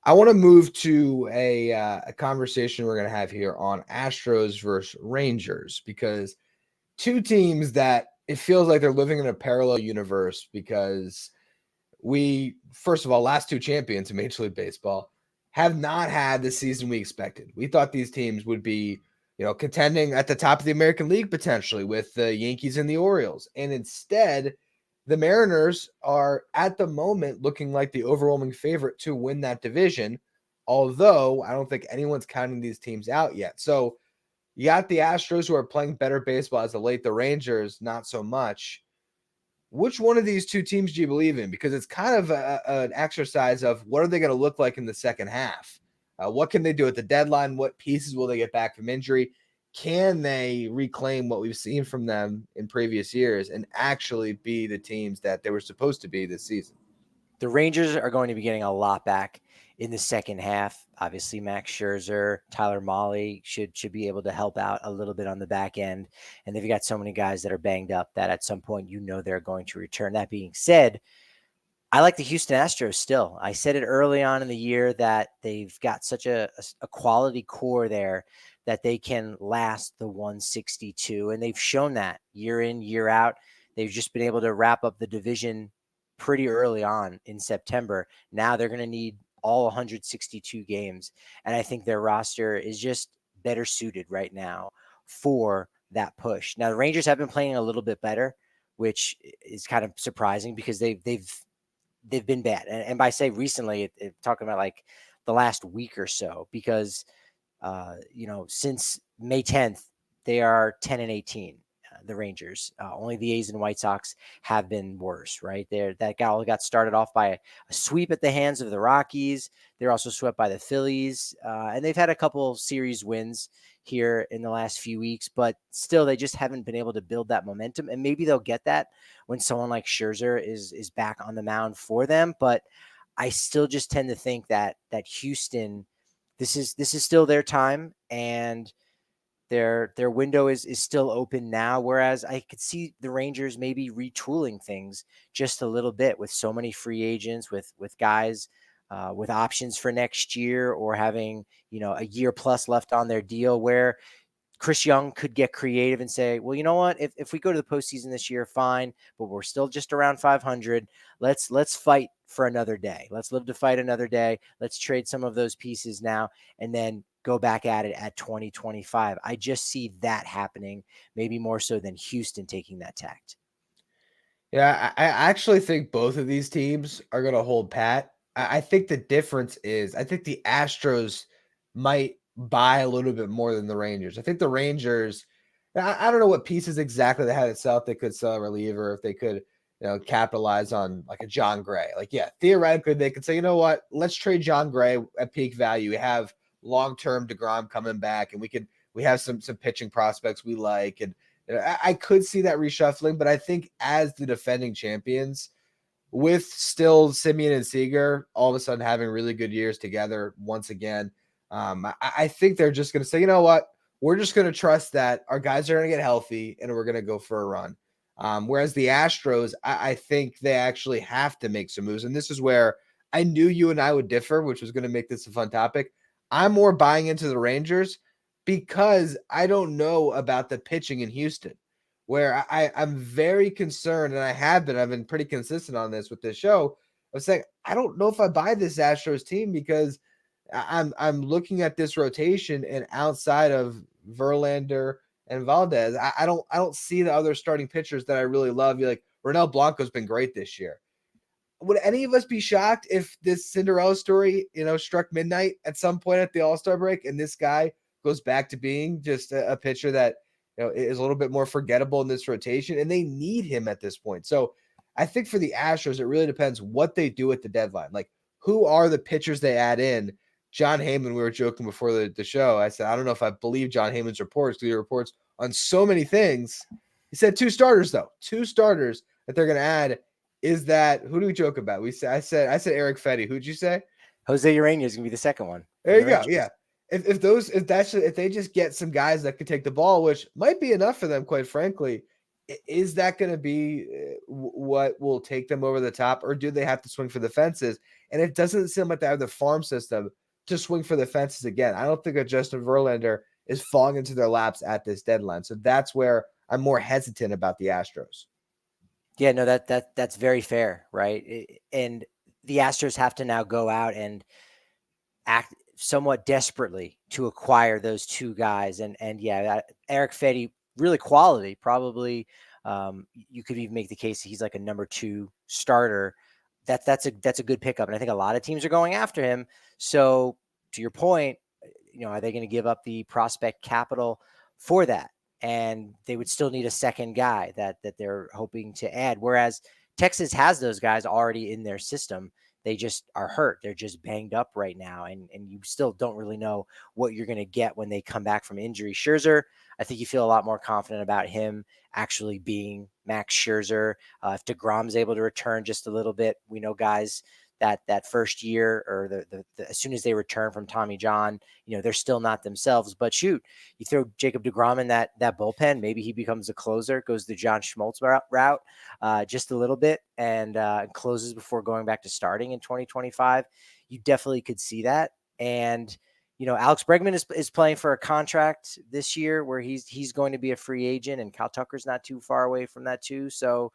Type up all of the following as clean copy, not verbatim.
I want to move to a conversation we're going to have here on Astros versus Rangers, because two teams that it feels like they're living in a parallel universe, because we, first of all, last two champions in Major League Baseball have not had the season we expected. We thought these teams would be, contending at the top of the American League potentially with the Yankees and the Orioles. And instead, the Mariners are at the moment looking like the overwhelming favorite to win that division, although I don't think anyone's counting these teams out yet. So you got the Astros, who are playing better baseball as of late, the Rangers, not so much. Which one of these two teams do you believe in? Because it's kind of an exercise of what are they going to look like in the second half? What can they do at the deadline? What pieces will they get back from injury? Can they reclaim what we've seen from them in previous years and actually be the teams that they were supposed to be this season? The Rangers are going to be getting a lot back in the second half. Obviously, Max Scherzer, Tyler Mahle should be able to help out a little bit on the back end. And they've got so many guys that are banged up that at some point, they're going to return. That being said, I like the Houston Astros still. I said it early on in the year that they've got such a quality core there that they can last the 162. And they've shown that year in, year out. They've just been able to wrap up the division pretty early on in September. Now they're going to need all 162 games. And I think their roster is just better suited right now for that push. Now, the Rangers have been playing a little bit better, which is kind of surprising because they've been bad. And by say recently, talking about like the last week or so, because, since May 10th, they are 10-18. The Rangers, only the A's and White Sox have been worse, right? That guy got started off by a sweep at the hands of the Rockies. They're also swept by the Phillies, and they've had a couple series wins here in the last few weeks, but still they just haven't been able to build that momentum. And maybe they'll get that when someone like Scherzer is back on the mound for them. But I still just tend to think that Houston, this is still their time, and their window is still open now, whereas I could see the Rangers maybe retooling things just a little bit with so many free agents, with guys with options for next year, or having a year plus left on their deal, where Chris Young could get creative and say, well, you know what, if we go to the postseason this year, fine, but we're still just around 500. Let's fight for another day. Let's live to fight another day. Let's trade some of those pieces now, and then go back at it at 2025. I just see that happening, maybe more so than Houston taking that tact. Yeah, I actually think both of these teams are going to hold pat. I think the difference is I think the Astros might buy a little bit more than the Rangers. I think the Rangers, I don't know what pieces exactly they had itself. They could sell a reliever if they could, capitalize on like a John Gray. Like, yeah, theoretically they could say, you know what, let's trade John Gray at peak value. We have long-term DeGrom coming back, and we have some pitching prospects we like, and I could see that reshuffling. But I think as the defending champions, with still Simeon and Seager all of a sudden having really good years together once again, I think they're just going to say, you know what, we're just going to trust that our guys are going to get healthy and we're going to go for a run. Whereas the Astros, I think they actually have to make some moves. And this is where I knew you and I would differ, which was going to make this a fun topic. I'm more buying into the Rangers because I don't know about the pitching in Houston, where I'm very concerned, and I've been pretty consistent on this with this show. I was saying, I don't know if I buy this Astros team, because I'm looking at this rotation, and outside of Verlander and Valdez, I don't see the other starting pitchers that I really love. You're like, Ronel Blanco's been great this year. Would any of us be shocked if this Cinderella story, struck midnight at some point at the All-Star break, and this guy goes back to being just a pitcher that is a little bit more forgettable in this rotation, and they need him at this point. So I think for the Astros, it really depends what they do at the deadline. Like, who are the pitchers they add in? John Heyman, we were joking before the show. I said, I don't know if I believe John Heyman's reports, because he reports on so many things. He said 2 starters, though. 2 starters that they're going to add. Is that, who do we joke about? I said Eric Fetty. Who'd you say? Jose Urena is going to be the second one. There you go. Yeah. If they just get some guys that could take the ball, which might be enough for them, quite frankly, is that going to be what will take them over the top, or do they have to swing for the fences? And it doesn't seem like they have the farm system to swing for the fences again. I don't think that Justin Verlander is falling into their laps at this deadline. So that's where I'm more hesitant about the Astros. Yeah, no, that's very fair, right? And the Astros have to now go out and act somewhat desperately to acquire those two guys. And yeah, Eric Fedde, really quality, probably. You could even make the case he's like a number 2 starter. That's a good pickup, and I think a lot of teams are going after him. So to your point, are they going to give up the prospect capital for that? And they would still need a second guy that they're hoping to add. Whereas Texas has those guys already in their system. They just are hurt. They're just banged up right now. And you still don't really know what you're going to get when they come back from injury. Scherzer, I think you feel a lot more confident about him actually being Max Scherzer. If DeGrom's able to return just a little bit, we know guys that first year, or as soon as they return from Tommy John, they're still not themselves. But shoot, you throw Jacob DeGrom in that bullpen, maybe he becomes a closer, goes the John Schmaltz route just a little bit, and closes before going back to starting in 2025. You definitely could see that. And Alex Bregman is playing for a contract this year where he's going to be a free agent, and Kyle Tucker's not too far away from that too. So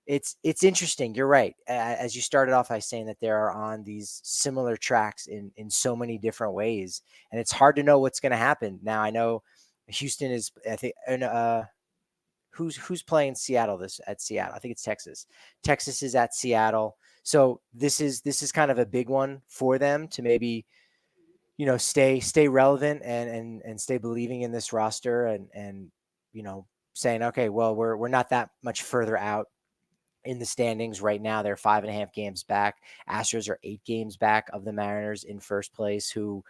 it's interesting. You're right. As you started off by saying that they are on these similar tracks in so many different ways, and it's hard to know what's going to happen. Now I know Houston is, I think, who's playing Seattle at Seattle. I think it's Texas. Texas is at Seattle. So this is kind of a big one for them to maybe, stay relevant and stay believing in this roster, and saying, okay, well, we're not that much further out in the standings right now. They're 5.5 games back. Astros are 8 games back of the Mariners in first place, who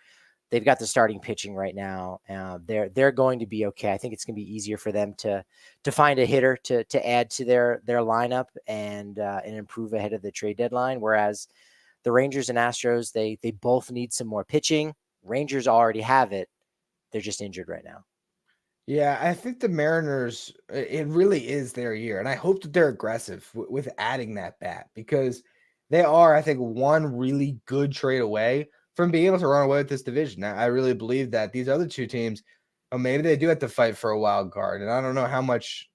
they've got the starting pitching right now. They're going to be okay. I think it's going to be easier for them to find a hitter to add to their lineup and improve ahead of the trade deadline. Whereas the Rangers and Astros, they both need some more pitching. Rangers already have it. They're just injured right now. Yeah, I think the Mariners, it really is their year. And I hope that they're aggressive with adding that bat, because they are, I think, one really good trade away from being able to run away with this division. I really believe that these other two teams, maybe they do have to fight for a wild card. And I don't know how much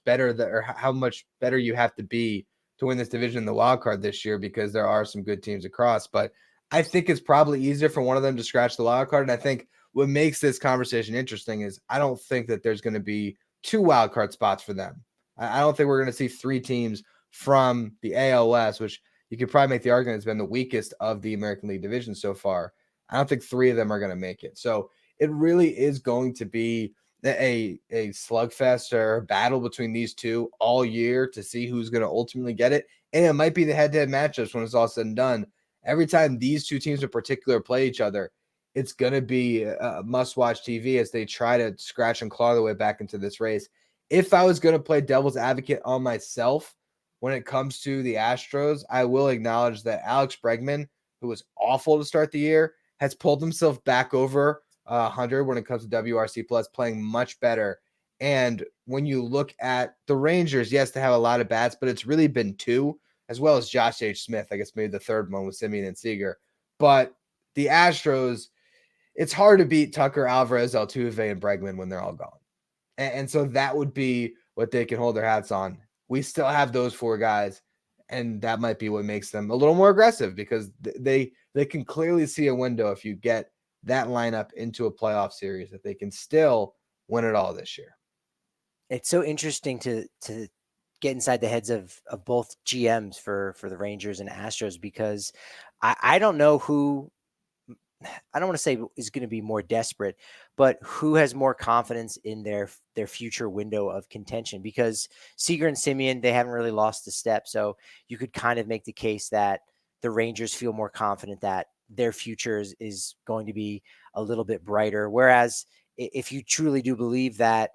better or how much better you have to be to win this division in the wild card this year, because there are some good teams across. But I think it's probably easier for one of them to scratch the wild card. And I think what makes this conversation interesting is I don't think that there's going to be 2 wild card spots for them. I don't think we're going to see 3 teams from the ALS, which you could probably make the argument has been the weakest of the American League division so far. I don't think 3 of them are going to make it. So it really is going to be a slugfest or battle between these two all year to see who's going to ultimately get it. And it might be the head-to-head matchups when it's all said and done. Every time these two teams in particular play each other, it's going to be a must-watch TV as they try to scratch and claw their way back into this race. If I was going to play devil's advocate on myself when it comes to the Astros, I will acknowledge that Alex Bregman, who was awful to start the year, has pulled himself back over 100 when it comes to WRC plus, playing much better. And when you look at the Rangers, yes, they have a lot of bats, but it's really been 2, as well as Josh H. Smith. I guess maybe the third one with Simeon and Seager. But the Astros, it's hard to beat Tucker, Alvarez, Altuve, and Bregman when they're all gone. And so that would be what they can hold their hats on. We still have those 4 guys, and that might be what makes them a little more aggressive, because they can clearly see a window if you get that lineup into a playoff series that they can still win it all this year. It's so interesting to get inside the heads of both GMs for the Rangers and Astros, because I don't know who, I don't want to say is going to be more desperate, but who has more confidence in their future window of contention, because Seager and Simeon, they haven't really lost a step. So you could kind of make the case that the Rangers feel more confident that their future is going to be a little bit brighter. Whereas if you truly do believe that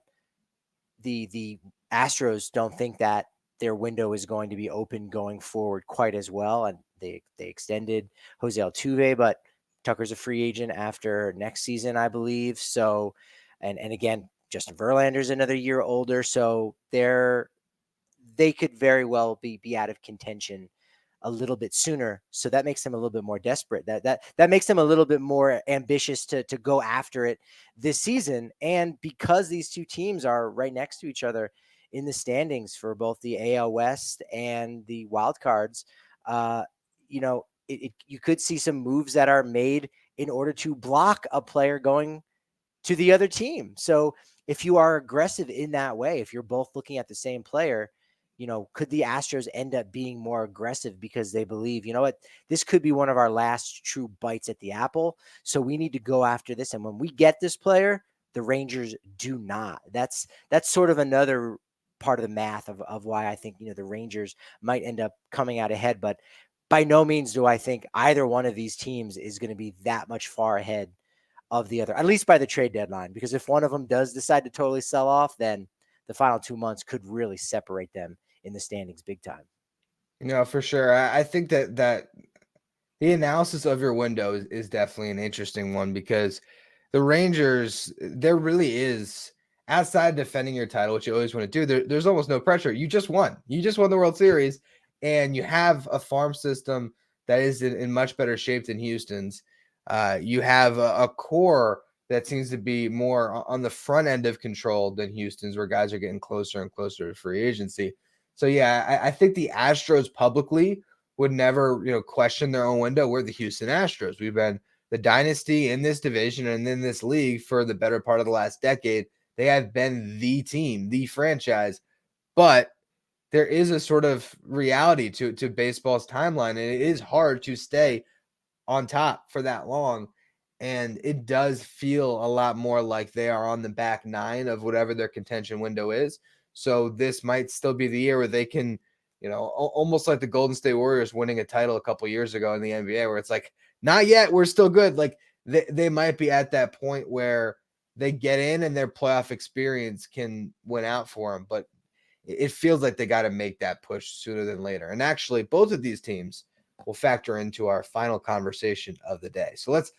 the Astros don't think that their window is going to be open going forward quite as well, and they extended Jose Altuve, but Tucker's a free agent after next season, I believe. So, and again, Justin Verlander's another year older, so they could very well be out of contention a little bit sooner. So that makes them a little bit more desperate. That makes them a little bit more ambitious to go after it this season. And because these two teams are right next to each other in the standings for both the AL West and the wild cards, uh, you could see some moves that are made in order to block a player going to the other team. So if you are aggressive in that way, if you're both looking at the same player, could the Astros end up being more aggressive because they believe, you know what, this could be one of our last true bites at the apple. So we need to go after this. And when we get this player, the Rangers do not. That's sort of another part of the math of why I think, the Rangers might end up coming out ahead. But by no means do I think either one of these teams is going to be that much far ahead of the other, at least by the trade deadline, because if one of them does decide to totally sell off, then the final 2 months could really separate them in the standings big time. No, for sure. I think that the analysis of your window is definitely an interesting one because the Rangers, there really is, outside defending your title, which you always want to do, there's almost no pressure. You just won. You just won the World Series, and you have a farm system that is in much better shape than Houston's. You have a core that seems to be more on the front end of control than Houston's, where guys are getting closer and closer to free agency. So yeah, I think the Astros publicly would never, question their own window. We're the Houston Astros. We've been the dynasty in this division and in this league for the better part of the last decade. They have been the team, the franchise. But there is a sort of reality to baseball's timeline, and it is hard to stay on top for that long. And it does feel a lot more like they are on the back nine of whatever their contention window is. So this might still be the year where they can, almost like the Golden State Warriors winning a title a couple years ago in the NBA, where it's like, not yet, we're still good. Like they might be at that point where they get in and their playoff experience can win out for them. But it feels like they got to make that push sooner than later. And actually, both of these teams will factor into our final conversation of the day. So let's